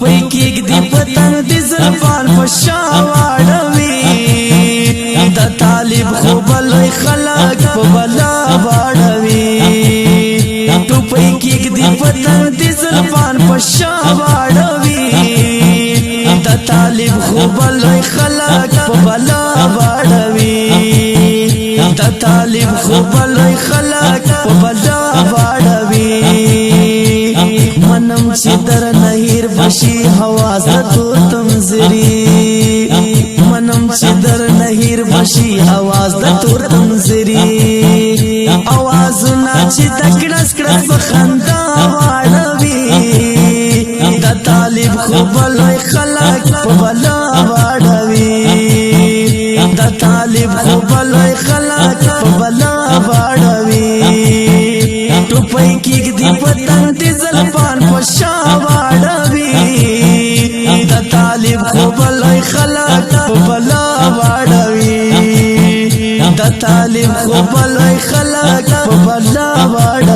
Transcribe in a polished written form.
ټوپۍ کېږدي پتنګ د زلفان په شا واړوي د طالب خو به لوی خلک په بلا واړوي ټوپۍ کېږدي پتنګ د زلفان په شا واړوي د طالب خو به لوی خلک په بلا واړوي د طالب خو به لوی خلک په بلا واړوي منم چې در نهیر بشي حواس د تورتم زری منم چې در نهیر بشي حواس د تورتم زری اوازونه چې دکړس کړس بخندا واړوي د طالب خو به لوی خلک په بلا واړوي د طالب خو به لوی خلک په بلا واړوي ټوپۍ کېږدي پتنګ د زلفان په شا واړوي د طالب خو به لوی خلک په بلا واړوي د طالب خو به لوی خلک په بلا واړوي